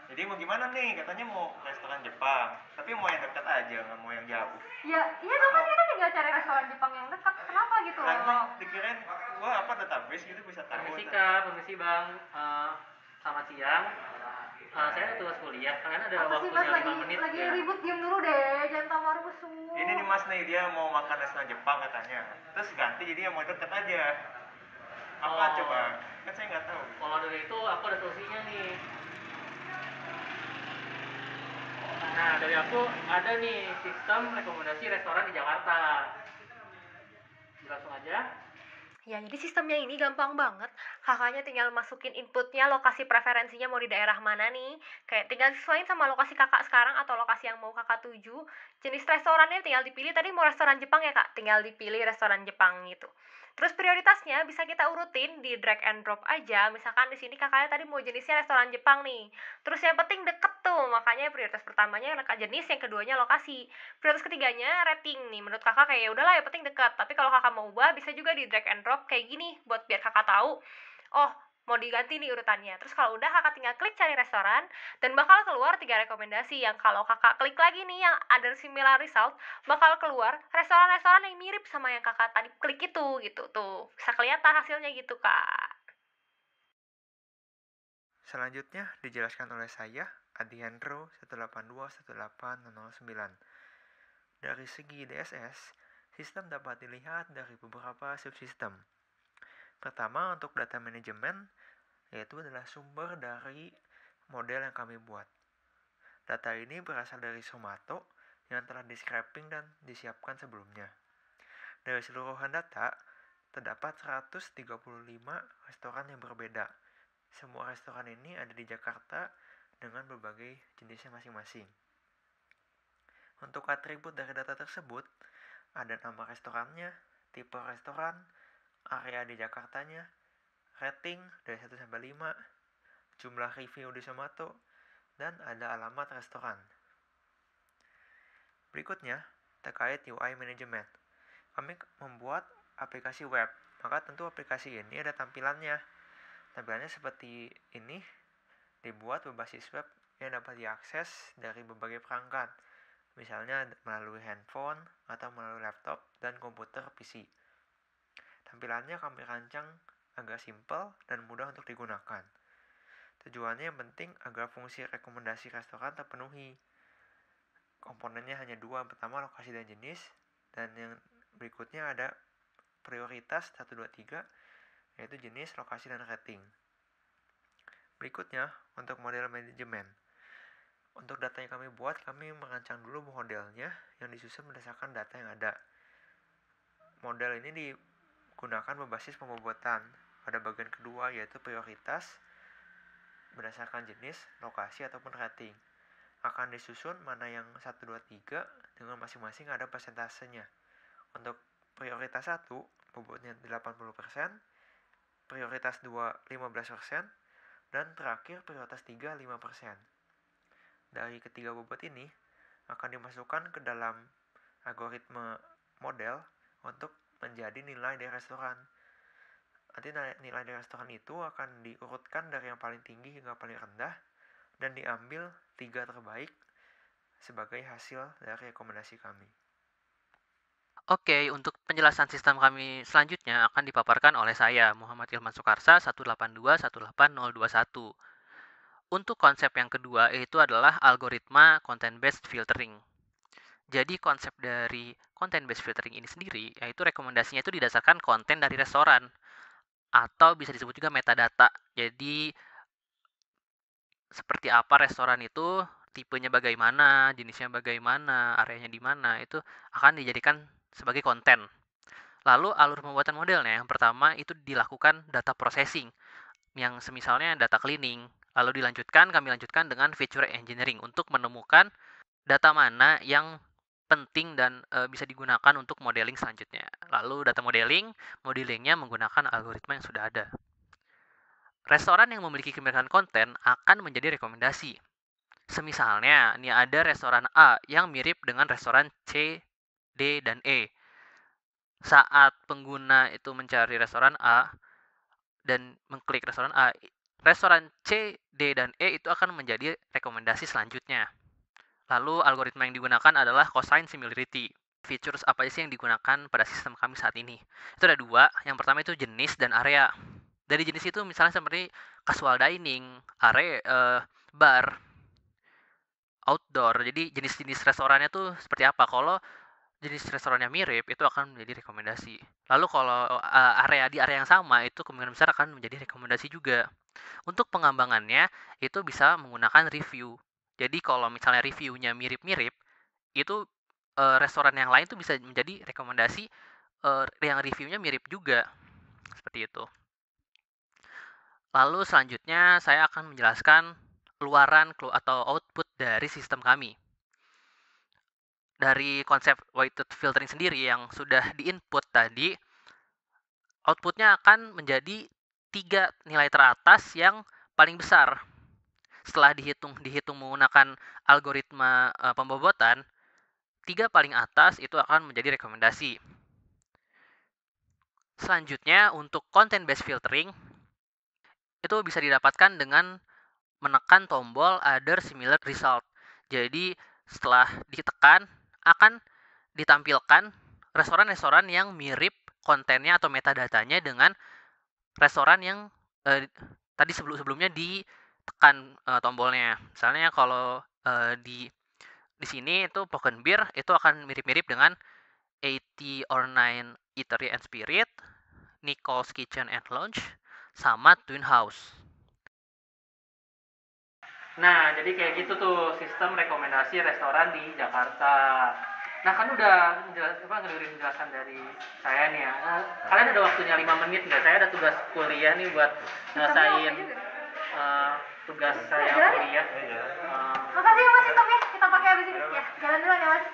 Jadi mau gimana nih? Katanya mau restoran Jepang, tapi mau yang dekat aja, nggak mau yang jauh. Ya iya dong, kan kita tinggal cari restoran Jepang yang dekat, kenapa gitu Nah, emang loh. dikirain gua apa database gitu bisa tahu. Permisi Kak, permisi Bang. Selamat siang. Saya tugas kuliah. Kalian ada Apa sih waktunya mas, 5 menit lagi ya? ribut, diem dulu deh, jangan tamar rusuh. Ini nih mas nih, dia mau makan restoran Jepang katanya. Terus ganti jadi yang mau deket aja. Apa Oh, coba? Kan saya nggak tahu. kalau dari itu aku ada solusinya nih. Nah, dari aku ada nih sistem rekomendasi restoran di Jakarta. Langsung aja. Ya, jadi sistemnya ini gampang banget. Kakaknya tinggal masukin inputnya, lokasi preferensinya mau di daerah mana nih. Kayak tinggal sesuaiin sama lokasi kakak sekarang atau lokasi yang mau kakak tuju. Jenis restorannya tinggal dipilih. Tadi mau restoran Jepang ya kak? Tinggal dipilih restoran Jepang gitu. Terus prioritasnya bisa kita urutin di drag and drop aja. Misalkan di sini kakaknya tadi mau jenisnya restoran Jepang nih. Terus yang penting deket tuh, makanya prioritas pertamanya jenis, yang keduanya lokasi. Prioritas ketiganya rating nih. Menurut kakak kayak ya udahlah yang penting dekat. Tapi kalau kakak mau ubah bisa juga di drag and drop kayak gini buat biar kakak tahu. Oh, mau diganti nih urutannya. Terus kalau udah kakak tinggal klik cari restoran dan bakal keluar 3 rekomendasi yang kalau kakak klik lagi nih yang ada similar result bakal keluar restoran-restoran yang mirip sama yang kakak tadi klik itu gitu tuh. Bisa kelihatan hasilnya gitu, Kak. Selanjutnya dijelaskan oleh saya, Adiandro 1821809. Dari segi DSS, sistem dapat dilihat dari beberapa subsistem. Pertama, untuk data manajemen, yaitu adalah sumber dari model yang kami buat. Data ini berasal dari Somato yang telah di-scraping dan disiapkan sebelumnya. Dari seluruhan data, terdapat 135 restoran yang berbeda. Semua restoran ini ada di Jakarta dengan berbagai jenisnya masing-masing. Untuk atribut dari data tersebut, ada nama restorannya, tipe restoran, area di Jakartanya, rating dari 1 sampai 5, jumlah review di Somato, dan ada alamat restoran. Berikutnya, terkait UI management. Kami membuat aplikasi web, maka tentu aplikasi ini ada tampilannya. Tampilannya seperti ini, dibuat berbasis web yang dapat diakses dari berbagai perangkat, misalnya melalui handphone atau melalui laptop dan komputer PC. Tampilannya kami rancang agar simpel dan mudah untuk digunakan. Tujuannya yang penting agar fungsi rekomendasi restoran terpenuhi. Komponennya hanya 2, pertama lokasi dan jenis, dan yang berikutnya ada prioritas 1, 2, 3, yaitu jenis, lokasi, dan rating. Berikutnya, untuk model manajemen. Untuk data yang kami buat, kami merancang dulu modelnya yang disusun berdasarkan data yang ada. Model ini digunakan berbasis pembobotan pada bagian kedua, yaitu prioritas berdasarkan jenis, lokasi, ataupun rating. Akan disusun mana yang 1, 2, 3 dengan masing-masing ada persentasenya. Untuk prioritas 1, bobotnya 80%, prioritas 2, 15%, dan terakhir prioritas 3, 5%. Dari ketiga bobot ini akan dimasukkan ke dalam algoritma model untuk menjadi nilai dari restoran. Nanti nilai dari restoran itu akan diurutkan dari yang paling tinggi hingga paling rendah dan diambil 3 terbaik sebagai hasil dari rekomendasi kami. Oke, untuk penjelasan sistem kami selanjutnya akan dipaparkan oleh saya, Muhammad Ilman Sukarsa, 182-18021. Untuk konsep yang kedua yaitu adalah algoritma content-based filtering. Jadi konsep dari content-based filtering ini sendiri yaitu rekomendasinya itu didasarkan konten dari restoran atau bisa disebut juga metadata. Jadi seperti apa restoran itu, tipenya bagaimana, jenisnya bagaimana, areanya di mana, itu akan dijadikan sebagai konten. Lalu alur pembuatan modelnya yang pertama itu dilakukan data processing yang semisalnya data cleaning. Lalu kami lanjutkan dengan feature engineering untuk menemukan data mana yang penting dan bisa digunakan untuk modeling selanjutnya. Lalu data modelingnya menggunakan algoritma yang sudah ada. Restoran yang memiliki kemiripan konten akan menjadi rekomendasi. Semisalnya, ini ada restoran A yang mirip dengan restoran C, D, dan E. Saat pengguna itu mencari restoran A dan mengklik restoran A, Restoran C, D, dan E itu akan menjadi rekomendasi selanjutnya. Lalu algoritma yang digunakan adalah cosine similarity. Features apa sih yang digunakan pada sistem kami saat ini? Itu ada dua. Yang pertama itu jenis dan area. Dari jenis itu misalnya seperti casual dining, bar, outdoor. Jadi jenis-jenis restorannya tuh seperti apa? Kalau jenis restorannya mirip, itu akan menjadi rekomendasi. Lalu kalau di area yang sama, itu kemungkinan besar akan menjadi rekomendasi juga. Untuk pengembangannya, itu bisa menggunakan review. Jadi kalau misalnya reviewnya mirip-mirip, itu restoran yang lain tuh bisa menjadi rekomendasi yang reviewnya mirip juga. Seperti itu. Lalu selanjutnya saya akan menjelaskan keluaran atau output dari sistem kami. Dari konsep weighted filtering sendiri yang sudah di-input tadi, outputnya akan menjadi 3 nilai teratas yang paling besar. Setelah dihitung menggunakan algoritma pembobotan, 3 paling atas itu akan menjadi rekomendasi. Selanjutnya, untuk content based filtering, itu bisa didapatkan dengan menekan tombol other similar result. Jadi, setelah ditekan, akan ditampilkan restoran-restoran yang mirip kontennya atau metadatanya dengan restoran yang tadi sebelumnya ditekan tombolnya. Misalnya kalau di sini itu Poken Beer itu akan mirip-mirip dengan 80 or 9 Eatery and Spirit, Nicole's Kitchen and Lounge, sama Twin House. Nah, jadi kayak gitu tuh sistem rekomendasi restoran di Jakarta. Nah, kan udah ngedengerin penjelasan dari saya nih ya. Kalian ada waktunya 5 menit nggak? Saya ada tugas kuliah nih buat ngelesain tugas saya kuliah. Makasih ya Mas sistemnya, kita pakai abis ini ya. Jalan dulu ya Mas.